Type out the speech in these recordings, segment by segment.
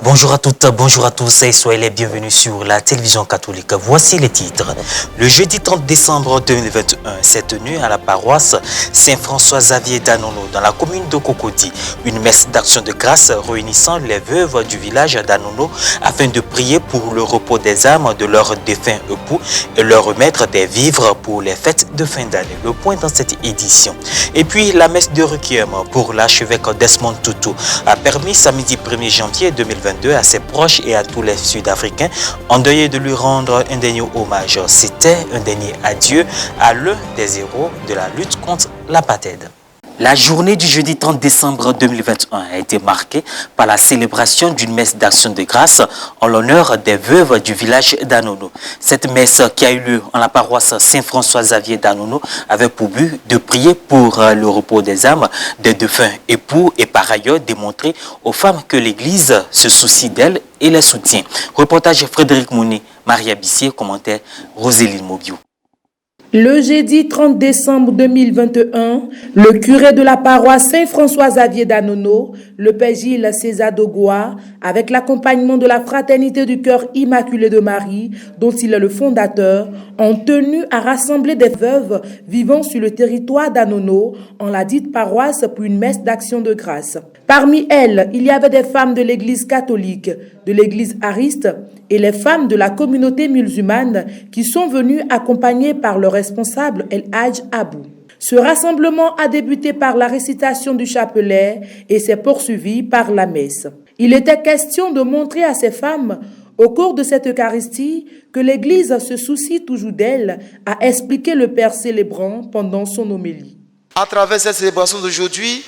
Bonjour à toutes, bonjour à tous et soyez les bienvenus sur la télévision catholique. Voici les titres. Le jeudi 30 décembre 2021 s'est tenu à la paroisse Saint-François-Xavier d'Anono dans la commune de Cocody une messe d'action de grâce réunissant les veuves du village d'Anono afin de prier pour le repos des âmes de leurs défunts époux et leur remettre des vivres pour les fêtes de fin d'année. Le point dans cette édition. Et puis la messe de requiem pour l'archevêque Desmond Tutu a permis samedi 1er janvier 2022 à ses proches et à tous les Sud-Africains endeuillés de lui rendre un dernier hommage. C'était un dernier adieu à l'un des héros de la lutte contre l'apartheid. La journée du jeudi 30 décembre 2021 a été marquée par la célébration d'une messe d'action de grâce en l'honneur des veuves du village d'Anono. Cette messe qui a eu lieu en la paroisse Saint-François-Xavier d'Anono avait pour but de prier pour le repos des âmes des défunts époux et par ailleurs démontrer aux femmes que l'Église se soucie d'elles et les soutient. Reportage Frédéric Mouni, Maria Bissier, commentaire Roséline Mobio. Le jeudi 30 décembre 2021, le curé de la paroisse Saint-François-Xavier d'Anono, le père Gilles César Dogoa, avec l'accompagnement de la Fraternité du Cœur Immaculé de Marie, dont il est le fondateur, ont tenu à rassembler des veuves vivant sur le territoire d'Anono en la dite paroisse pour une messe d'action de grâce. Parmi elles, il y avait des femmes de l'Église catholique, de l'Église ariste et les femmes de la communauté musulmane qui sont venues accompagnées par le responsable El Hadj Abou. Ce rassemblement a débuté par la récitation du chapelet et s'est poursuivi par la messe. Il était question de montrer à ces femmes, au cours de cette Eucharistie, que l'Église se soucie toujours d'elles, a expliqué le Père célébrant pendant son homélie. À travers cette célébration d'aujourd'hui,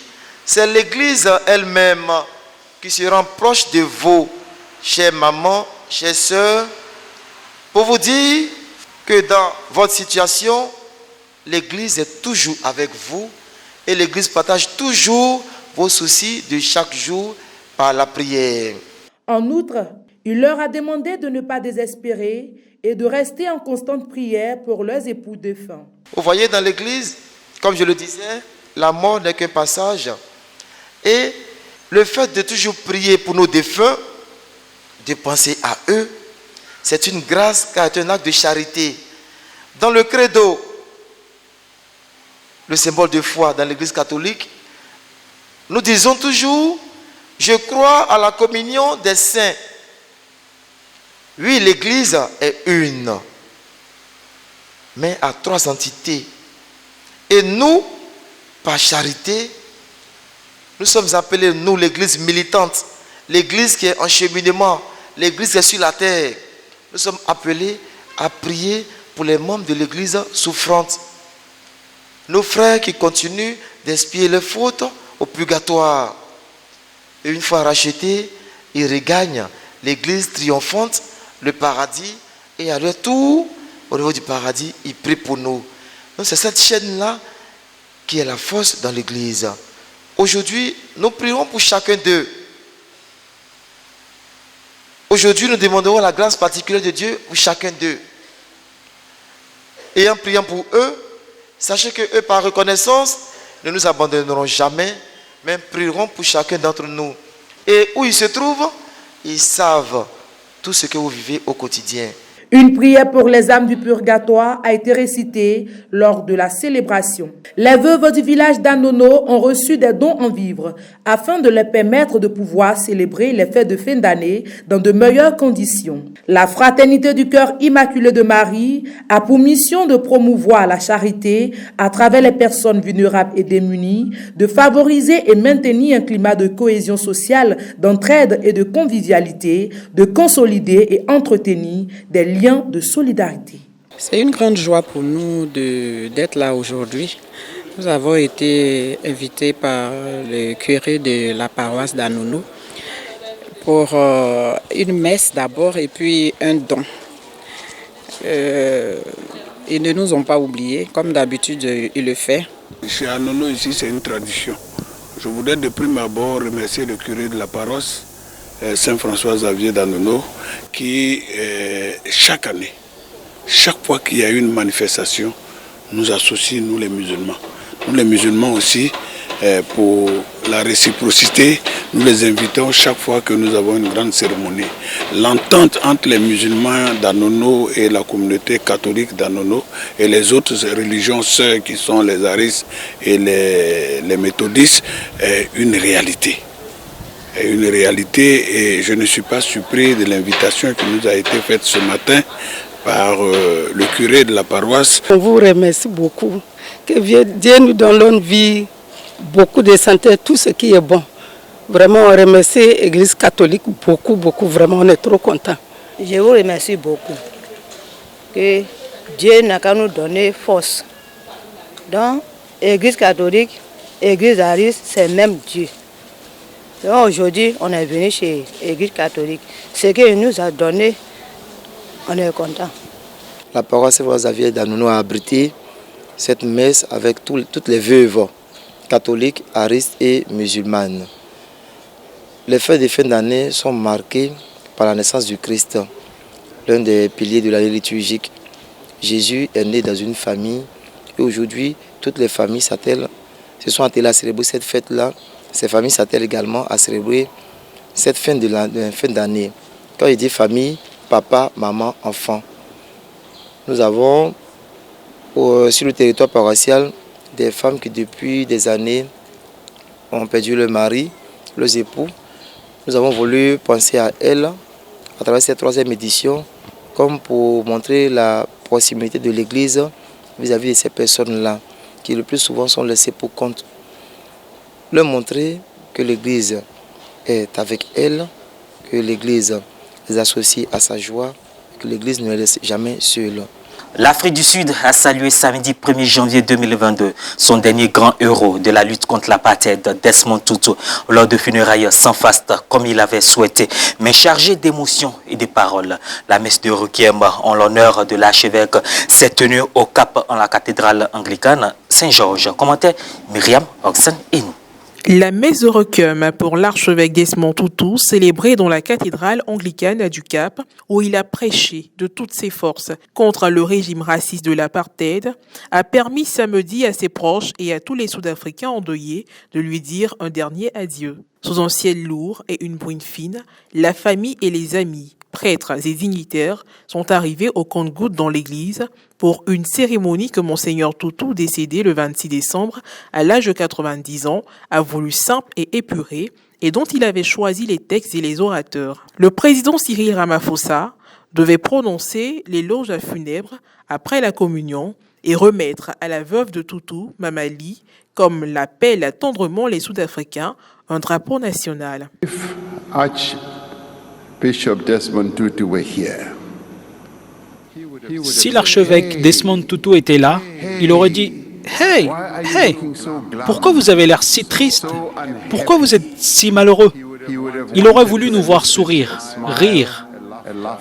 c'est l'Église elle-même qui se rend proche de vous, chères mamans, chères sœurs, pour vous dire que dans votre situation, l'Église est toujours avec vous et l'Église partage toujours vos soucis de chaque jour par la prière. En outre, il leur a demandé de ne pas désespérer et de rester en constante prière pour leurs époux défunts. Vous voyez, dans l'Église, comme je le disais, la mort n'est qu'un passage. Et le fait de toujours prier pour nos défunts, de penser à eux, c'est une grâce car c'est un acte de charité. Dans le credo, le symbole de foi dans l'Église catholique, nous disons toujours, je crois à la communion des saints. Oui, l'Église est une, mais à trois entités. Et nous, par charité, nous sommes appelés, nous, l'Église militante, l'Église qui est en cheminement, l'Église qui est sur la terre. Nous sommes appelés à prier pour les membres de l'Église souffrante. Nos frères qui continuent d'expier leurs fautes au purgatoire. Et une fois rachetés, ils regagnent l'Église triomphante, le paradis, et à leur tour, au niveau du paradis, ils prient pour nous. Donc c'est cette chaîne-là qui est la force dans l'Église. Aujourd'hui, nous prierons pour chacun d'eux. Aujourd'hui, nous demanderons la grâce particulière de Dieu pour chacun d'eux. Et en priant pour eux, sachez que eux, par reconnaissance, ne nous abandonneront jamais, mais prieront pour chacun d'entre nous. Et où ils se trouvent, ils savent tout ce que vous vivez au quotidien. Une prière pour les âmes du purgatoire a été récitée lors de la célébration. Les veuves du village d'Anono ont reçu des dons en vivres afin de leur permettre de pouvoir célébrer les fêtes de fin d'année dans de meilleures conditions. La Fraternité du Cœur Immaculé de Marie a pour mission de promouvoir la charité à travers les personnes vulnérables et démunies, de favoriser et maintenir un climat de cohésion sociale, d'entraide et de convivialité, de consolider et entretenir des liens de solidarité. C'est une grande joie pour nous d'être là aujourd'hui. Nous avons été invités par le curé de la paroisse d'Anono pour une messe d'abord et puis un don. Ils ne nous ont pas oubliés, comme d'habitude ils le font. Chez Anono ici c'est une tradition. Je voudrais de prime abord remercier le curé de la paroisse Saint-François-Xavier d'Anono qui, chaque année, chaque fois qu'il y a une manifestation, nous associe, nous les musulmans. Nous les musulmans aussi, pour la réciprocité, nous les invitons chaque fois que nous avons une grande cérémonie. L'entente entre les musulmans d'Anono et la communauté catholique d'Anono et les autres religions sœurs qui sont les aristes et les méthodistes est une réalité. Une réalité et je ne suis pas surpris de l'invitation qui nous a été faite ce matin par le curé de la paroisse. On vous remercie beaucoup. Que Dieu nous donne longue vie, beaucoup de santé, tout ce qui est bon. Vraiment, on remercie l'Église catholique beaucoup, beaucoup. Vraiment, on est trop contents. Je vous remercie beaucoup. Que Dieu n'a qu'à nous donner force. Donc, l'Église catholique, l'Église ariste, c'est même Dieu. Donc aujourd'hui, on est venu chez l'Église catholique. Ce qu'il nous a donné, on est content. La paroisse Saint-Xavier d'Anono a abrité cette messe avec toutes les veuves catholiques, aristes et musulmanes. Les fêtes de fin d'année sont marquées par la naissance du Christ, l'un des piliers de l'année liturgique. Jésus est né dans une famille et aujourd'hui, toutes les familles se sont attelées à célébrer cette fête-là. Ces familles s'attellent également à célébrer cette fin d'année. Quand il dit famille, papa, maman, enfant. Nous avons sur le territoire paroissial des femmes qui depuis des années ont perdu leur mari, leurs époux. Nous avons voulu penser à elles à travers cette 3e édition comme pour montrer la proximité de l'Église vis-à-vis de ces personnes-là qui le plus souvent sont laissées pour compte. Leur montrer que l'Église est avec elles, que l'Église les associe à sa joie, que l'Église ne les laisse jamais seules. L'Afrique du Sud a salué samedi 1er janvier 2022 son dernier grand héros de la lutte contre l'apartheid, Desmond Tutu, lors de funérailles sans faste comme il avait souhaité, mais chargé d'émotions et de paroles. La messe de requiem en l'honneur de l'archevêque s'est tenue au Cap en la cathédrale anglicane Saint-Georges. Commentaire Myriam Oxen et nous. La messe de requiem pour l'archevêque Desmond Tutu, célébrée dans la cathédrale anglicane du Cap, où il a prêché de toutes ses forces contre le régime raciste de l'apartheid, a permis samedi à ses proches et à tous les Sud-Africains endeuillés de lui dire un dernier adieu. Sous un ciel lourd et une bruine fine, la famille et les amis, prêtres et dignitaires sont arrivés au compte-gouttes dans l'église pour une cérémonie que Monseigneur Tutu, décédé le 26 décembre à l'âge de 90 ans, a voulu simple et épurée et dont il avait choisi les textes et les orateurs. Le président Cyril Ramaphosa devait prononcer l'éloge funèbre après la communion et remettre à la veuve de Tutu, Mamali, comme l'appellent tendrement les Sud-Africains, un drapeau national. Bishop Desmond Tutu were here. Si l'archevêque Desmond Tutu était là, il aurait dit « Hey, hey, pourquoi vous avez l'air si triste? Pourquoi vous êtes si malheureux ?» Il aurait voulu nous voir sourire, rire,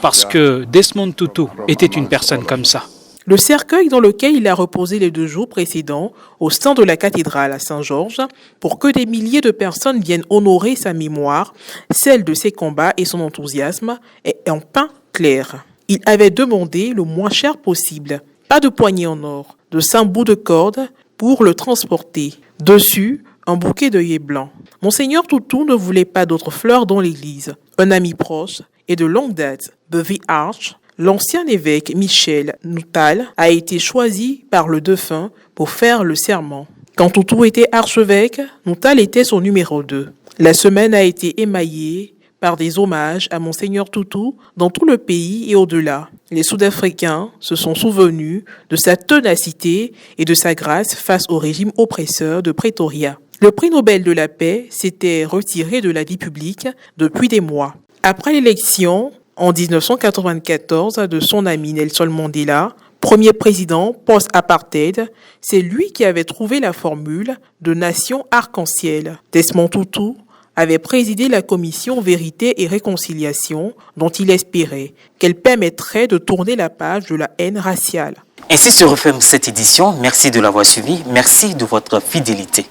parce que Desmond Tutu était une personne comme ça. Le cercueil dans lequel il a reposé les 2 jours précédents au sein de la cathédrale à Saint-Georges pour que des milliers de personnes viennent honorer sa mémoire, celle de ses combats et son enthousiasme, est en pain clair. Il avait demandé le moins cher possible, pas de poignée en or, de 5 bouts de corde pour le transporter. Dessus, un bouquet d'œillets blancs. Monseigneur Tutu ne voulait pas d'autres fleurs dans l'église. Un ami proche et de longue date, Bevy Arch, l'ancien évêque Michel Noutal a été choisi par le défunt pour faire le serment. Quand Tutu était archevêque, Noutal était son numéro 2. La semaine a été émaillée par des hommages à Monseigneur Tutu dans tout le pays et au-delà. Les Sud-Africains se sont souvenus de sa ténacité et de sa grâce face au régime oppresseur de Pretoria. Le prix Nobel de la paix s'était retiré de la vie publique depuis des mois. Après l'élection, en 1994, de son ami Nelson Mandela, premier président post-apartheid, c'est lui qui avait trouvé la formule de nation arc-en-ciel. Desmond Tutu avait présidé la commission Vérité et Réconciliation dont il espérait qu'elle permettrait de tourner la page de la haine raciale. Ainsi se referme cette édition. Merci de l'avoir suivi. Merci de votre fidélité.